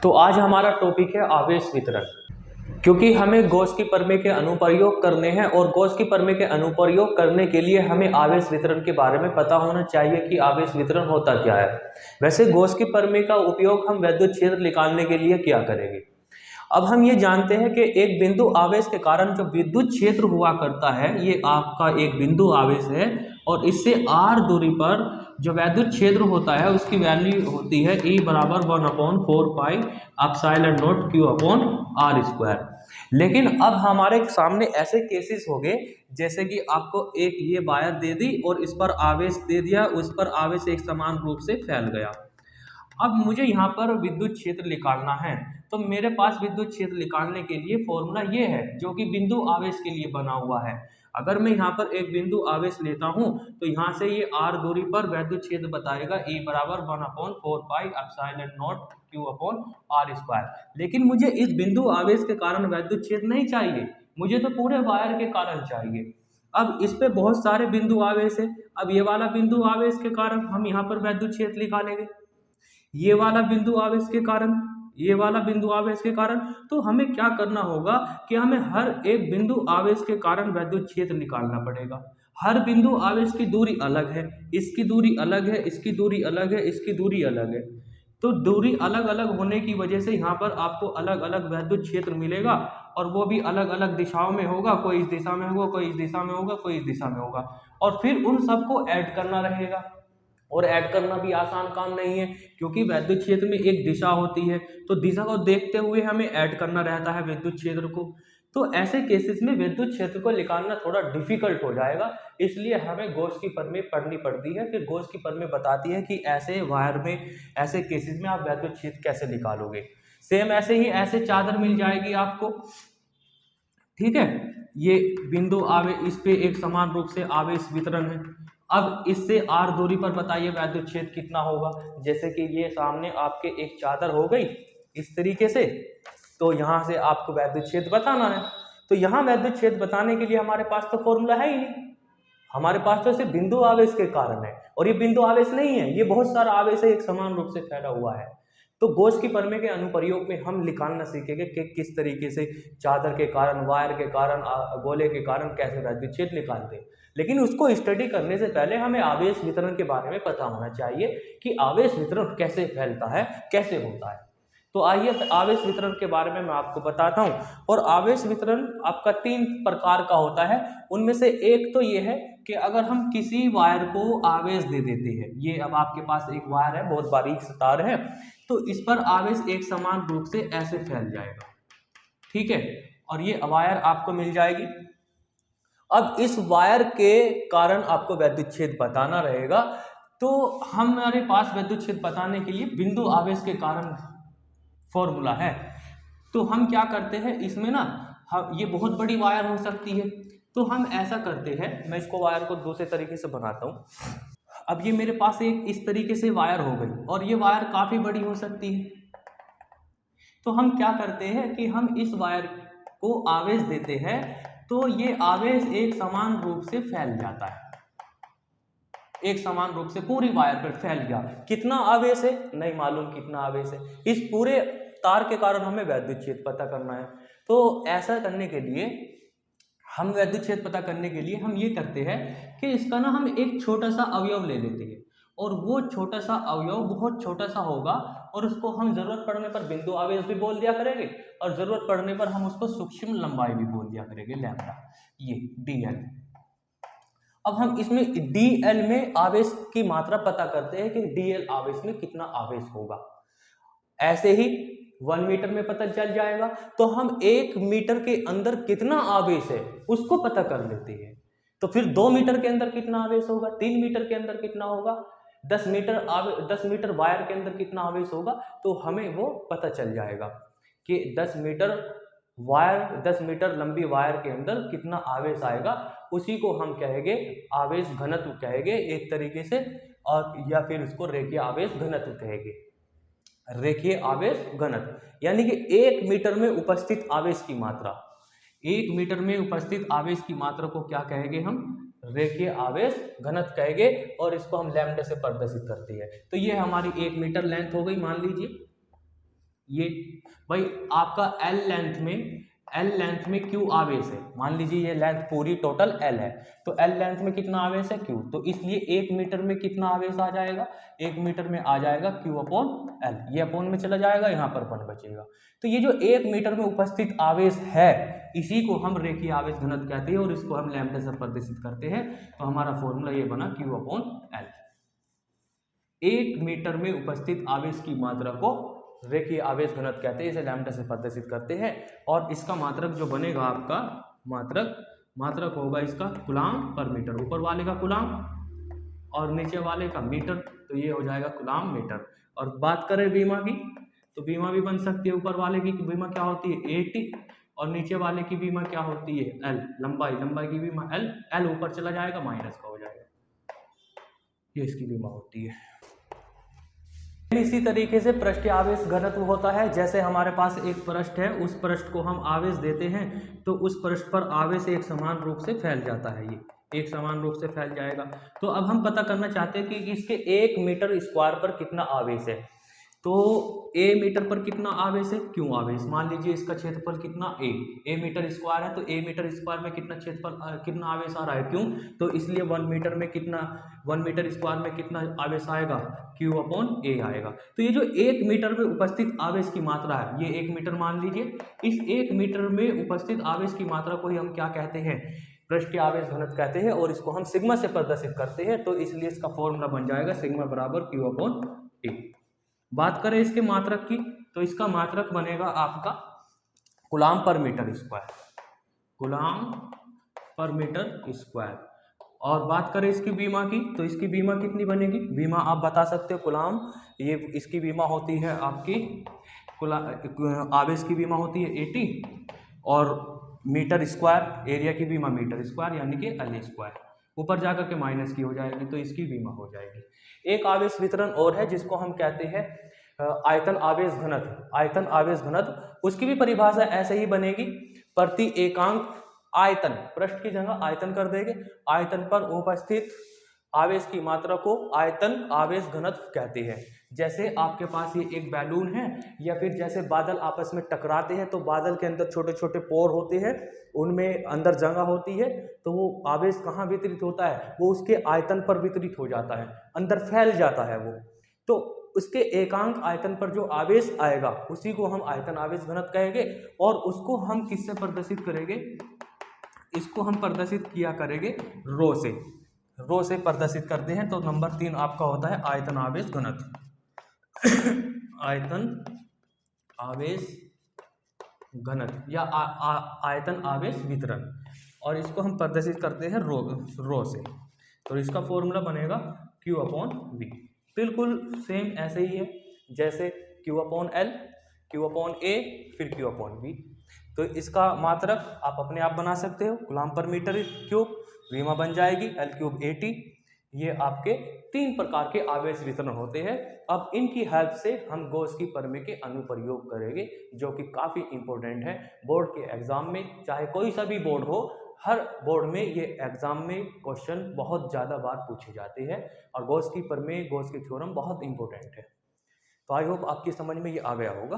तो आज हमारा टॉपिक है आवेश वितरण। क्योंकि हमें गॉस की प्रमेय के अनुप्रयोग करने हैं और गॉस की प्रमेय के अनुप्रयोग करने के लिए हमें आवेश वितरण के बारे में पता होना चाहिए कि आवेश वितरण होता क्या है। वैसे गॉस की प्रमेय का उपयोग हम विद्युत क्षेत्र निकालने के लिए क्या करेंगे। अब हम ये जानते हैं कि एक बिंदु आवेश के कारण जो विद्युत क्षेत्र हुआ करता है, ये आपका एक बिंदु आवेश है और इससे r दूरी पर जो विद्युत क्षेत्र होता है उसकी वैल्यू होती है E बराबर 1/4 pi epsilon not Q upon r square. लेकिन अब हमारे सामने ऐसे केसेस हो गए जैसे कि आपको एक ये वायर दे दी और इस पर आवेश दे दिया, उस पर आवेश एक समान रूप से फैल गया। अब मुझे यहाँ पर विद्युत क्षेत्र निकालना है, तो मेरे पास विद्युत क्षेत्र निकालने के लिए फॉर्मूला ये है जो कि बिंदु आवेश के लिए बना हुआ है। अगर मैं यहाँ पर एक बिंदु आवेश लेता हूँ तो यहाँ से ये r दूरी पर विद्युत क्षेत्र बताएगा E बराबर 1/4 pi epsilon not Q upon r square. लेकिन मुझे इस बिंदु आवेश के कारण विद्युत क्षेत्र नहीं चाहिए, मुझे तो पूरे वायर के कारण चाहिए। अब इस पे बहुत सारे बिंदु आवेश है। अब ये वाला बिंदु आवेश के कारण हम यहाँ पर विद्युत क्षेत्र निकालेंगे, ये वाला बिंदु आवेश के कारण, ये वाला बिंदु आवेश के कारण। तो हमें क्या करना होगा कि हमें हर एक बिंदु आवेश के कारण विद्युत क्षेत्र निकालना पड़ेगा। हर बिंदु आवेश की दूरी अलग है, इसकी दूरी अलग है, इसकी दूरी अलग है, इसकी दूरी अलग है। तो दूरी अलग अलग होने की वजह से यहाँ पर आपको अलग अलग विद्युत क्षेत्र मिलेगा और वो भी अलग अलग दिशाओं में होगा। कोई इस दिशा में होगा, कोई इस दिशा में होगा, कोई इस दिशा में होगा और फिर उन सबको ऐड करना रहेगा। और ऐड करना भी आसान काम नहीं है क्योंकि विद्युत क्षेत्र में एक दिशा होती है, तो दिशा को देखते हुए हमें ऐड करना रहता है विद्युत क्षेत्र को। तो ऐसे केसेस में विद्युत क्षेत्र को निकालना थोड़ा डिफिकल्ट हो जाएगा, इसलिए हमें गॉस की प्रमेय पढ़नी पड़ती है। फिर गॉस की प्रमेय बताती है कि ऐसे वायर में, ऐसे केसेस में आप विद्युत क्षेत्र कैसे निकालोगे। सेम ऐसे ही ऐसे चादर मिल जाएगी आपको, ठीक है। ये बिंदु आवेश, इस पे एक समान रूप से आवेश वितरण है। अब इससे r दूरी पर बताइए विद्युत क्षेत्र कितना होगा। जैसे कि ये सामने आपके एक चादर हो गई इस तरीके से, तो यहाँ से आपको विद्युत क्षेत्र बताना है। तो यहाँ विद्युत क्षेत्र बताने के लिए हमारे पास तो फॉर्मूला है ही नहीं, हमारे पास तो सिर्फ बिंदु आवेश के कारण है और ये बिंदु आवेश नहीं है, ये बहुत सारा आवेश है, एक समान रूप से फैला हुआ है। तो गॉस की प्रमेय के अनुप्रयोग में हम निकालना सीखेंगे कि किस तरीके से चादर के कारण, वायर के कारण, गोले के कारण कैसे विद्युत क्षेत्र निकालते हैं। लेकिन उसको स्टडी करने से पहले हमें आवेश वितरण के बारे में पता होना चाहिए कि आवेश वितरण कैसे फैलता है, कैसे होता है। तो आइए आवेश वितरण के बारे में मैं आपको बताता हूँ। और आवेश वितरण आपका 3 प्रकार का होता है। उनमें से एक तो ये है कि अगर हम किसी वायर को आवेश दे देते हैं, ये अब आपके पास एक वायर है, बहुत बारीक सा तार है, तो इस पर आवेश एक समान रूप से ऐसे फैल जाएगा, ठीक है, और ये वायर आपको मिल जाएगी। अब इस वायर के कारण आपको विद्युत क्षेत्र बताना रहेगा। तो हमारे पास विद्युत क्षेत्र बताने के लिए बिंदु आवेश के कारण फॉर्मूला है। तो हम क्या करते हैं इसमें ना, हम, ये बहुत बड़ी वायर हो सकती है, तो हम ऐसा करते हैं, मैं इसको वायर को दूसरे तरीके से बनाता हूँ। अब ये मेरे पास एक इस तरीके से वायर हो गई और ये वायर काफी बड़ी हो सकती है। तो हम क्या करते हैं कि हम इस वायर को आवेश देते हैं, तो ये आवेश एक समान रूप से फैल जाता है, एक समान रूप से पूरी वायर पर फैल गया। कितना आवेश है नहीं मालूम, कितना आवेश है, इस पूरे तार के कारण हमें विद्युत क्षेत्र पता करना है। तो ऐसा करने के लिए, हम विद्युत क्षेत्र पता करने के लिए हम ये करते हैं कि इसका ना हम एक छोटा सा अवयव ले लेते हैं और वो छोटा सा अवयव बहुत छोटा सा होगा और उसको हम जरूरत पड़ने पर बिंदु आवेश भी बोल दिया करेंगे और जरूरत पड़ने पर हम उसको सूक्ष्म लंबाई भी बोल दिया करेंगे, लैम्डा, ये dl। अब हम इसमें dl में आवेश की मात्रा पता करते हैं कि dl आवेश में कितना आवेश होगा। ऐसे ही 1 मीटर में पता चल जाएगा, तो हम 1 मीटर के अंदर कितना आवेश है उसको पता कर लेते हैं। तो फिर 2 मीटर के अंदर कितना आवेश होगा, 3 मीटर के अंदर कितना होगा, 10 मीटर वायर के अंदर कितना आवेश होगा, तो हमें वो पता चल जाएगा कि 10 मीटर लंबी वायर के अंदर कितना आवेश आएगा। उसी को हम कहेंगे आवेश घनत्व कहेंगे एक तरीके से, और या फिर उसको रेखीय आवेश घनत्व कहेंगे, रेखीय आवेश घनत्व। यानी कि 1 मीटर में उपस्थित आवेश की मात्रा, 1 मीटर में उपस्थित आवेश की मात्रा को क्या कहेंगे हम, रेखीय आवेश घनत्व कहेंगे, और इसको हम लैम्डा से प्रदर्शित करते हैं। तो ये हमारी 1 मीटर लेंथ हो गई मान लीजिए। ये भाई आपका एल लेंथ में क्यू आवेश है, मान लीजिए ये लेंथ पूरी टोटल एल है, तो एल लेंथ में कितना आवेश है क्यू, तो इसलिए 1 मीटर में कितना आवेश आ जाएगा, 1 मीटर में आ जाएगा क्यू अपॉन एल, ये अपॉन में चला जाएगा, यहाँ पर 1 बचेगा। तो ये जो 1 मीटर में उपस्थित आवेश है इसी को हम रेखीय आवेश घनत्व कहते हैं और इसको हम लैम्ब्डा से प्रदर्शित करते हैं। तो हमारा फॉर्मूला ये बना क्यू अपॉन एल। 1 मीटर में उपस्थित आवेश की मात्रा को रेखीय आवेश घनत्व कहते हैं, इसे लैम्ब्डा से प्रदर्शित करते हैं। और इसका मात्रक जो बनेगा आपका मात्रक होगा इसका कूलाम पर मीटर, ऊपर वाले का कूलाम और नीचे वाले का मीटर, तो ये हो जाएगा कूलाम मीटर। और बात करें बीमा की, तो बीमा भी बन सकती है, ऊपर वाले की बीमा क्या होती है 80 और नीचे वाले की बीमा क्या होती है एल, लंबाई की बीमा एल ऊपर चला जाएगा माइनस का हो जाएगा, ये इसकी बीमा होती है। इसी तरीके से पृष्ठीय आवेश घनत्व होता है। जैसे हमारे पास एक पृष्ठ है, उस पृष्ठ को हम आवेश देते हैं तो उस पृष्ठ पर आवेश एक समान रूप से फैल जाता है, ये एक समान रूप से फैल जाएगा। तो अब हम पता करना चाहते हैं कि इसके 1 मीटर स्क्वायर पर कितना आवेश है। तो a मीटर पर कितना आवेश है क्यों आवेश, मान लीजिए इसका क्षेत्रफल कितना a मीटर स्क्वायर है, तो a मीटर स्क्वायर में कितना क्षेत्रफल कितना आवेश आ रहा है क्यों, तो इसलिए 1 मीटर में कितना 1 मीटर स्क्वायर में कितना आवेश आएगा q अपॉन a आएगा। तो ये जो 1 मीटर में उपस्थित आवेश की मात्रा है, ये 1 मीटर मान लीजिए, इस 1 मीटर में उपस्थित आवेश की मात्रा को ही हम क्या कहते हैं, पृष्ठीय आवेश घनत्व कहते हैं और इसको हम सिग्मा से प्रदर्शित करते हैं। तो इसलिए इसका फॉर्मूला बन जाएगा सिग्मा बराबर q अपॉन a। बात करें इसके मात्रक की, तो इसका मात्रक बनेगा आपका कूलाम पर मीटर स्क्वायर। और बात करें इसकी बीमा की, तो इसकी बीमा कितनी बनेगी, बीमा आप बता सकते हो कूलाम, ये इसकी बीमा होती है आपकी आवेश की बीमा होती है 80 और मीटर स्क्वायर एरिया की बीमा मीटर स्क्वायर यानी कि एल स्क्वायर, ऊपर जाकर के माइनस की हो जाएगी तो इसकी बीमा हो जाएगी। एक आवेश वितरण और है जिसको हम कहते हैं आयतन आवेश घनत्व। उसकी भी परिभाषा ऐसे ही बनेगी, प्रति एकांक आयतन, पृष्ठ की जगह आयतन कर देंगे, आयतन पर उपस्थित आवेश की मात्रा को आयतन आवेश घनत्व कहते हैं। जैसे आपके पास ये एक बैलून है या फिर जैसे बादल आपस में टकराते हैं तो बादल के अंदर छोटे छोटे पोर होते हैं, उनमें अंदर जगह होती है, तो वो आवेश कहाँ वितरित होता है, वो उसके आयतन पर वितरित हो जाता है, अंदर फैल जाता है वो। तो उसके एकांक आयतन पर जो आवेश आएगा उसी को हम आयतन आवेश घनत्व कहेंगे और उसको हम किससे प्रदर्शित करेंगे, इसको हम प्रदर्शित किया करेंगे रो से प्रदर्शित करते हैं। तो नंबर 3 आपका होता है आयतन आवेश घनत्व आयतन आवेश घनत्व या आयतन आवेश वितरण, और इसको हम प्रदर्शित करते हैं रो से। तो इसका फॉर्मूला बनेगा Q अपॉन V, बिल्कुल सेम ऐसे ही है जैसे Q upon L, Q upon A फिर Q अपॉन V। तो इसका मात्रक आप अपने आप बना सकते हो, कूलाम पर मीटर क्यूब, बीमा बन जाएगी L क्यूब 80। ये आपके 3 प्रकार के आवेश वितरण होते हैं। अब इनकी हेल्प से हम गॉस की प्रमेय के अनुप्रयोग करेंगे जो कि काफ़ी इंपॉर्टेंट है बोर्ड के एग्जाम में, चाहे कोई सा भी बोर्ड हो, हर बोर्ड में ये एग्जाम में क्वेश्चन बहुत ज़्यादा बार पूछे जाते हैं और गॉस की प्रमेय, गॉस की थ्योरम बहुत इंपॉर्टेंट है। तो आई होप आपकी समझ में ये आ गया होगा।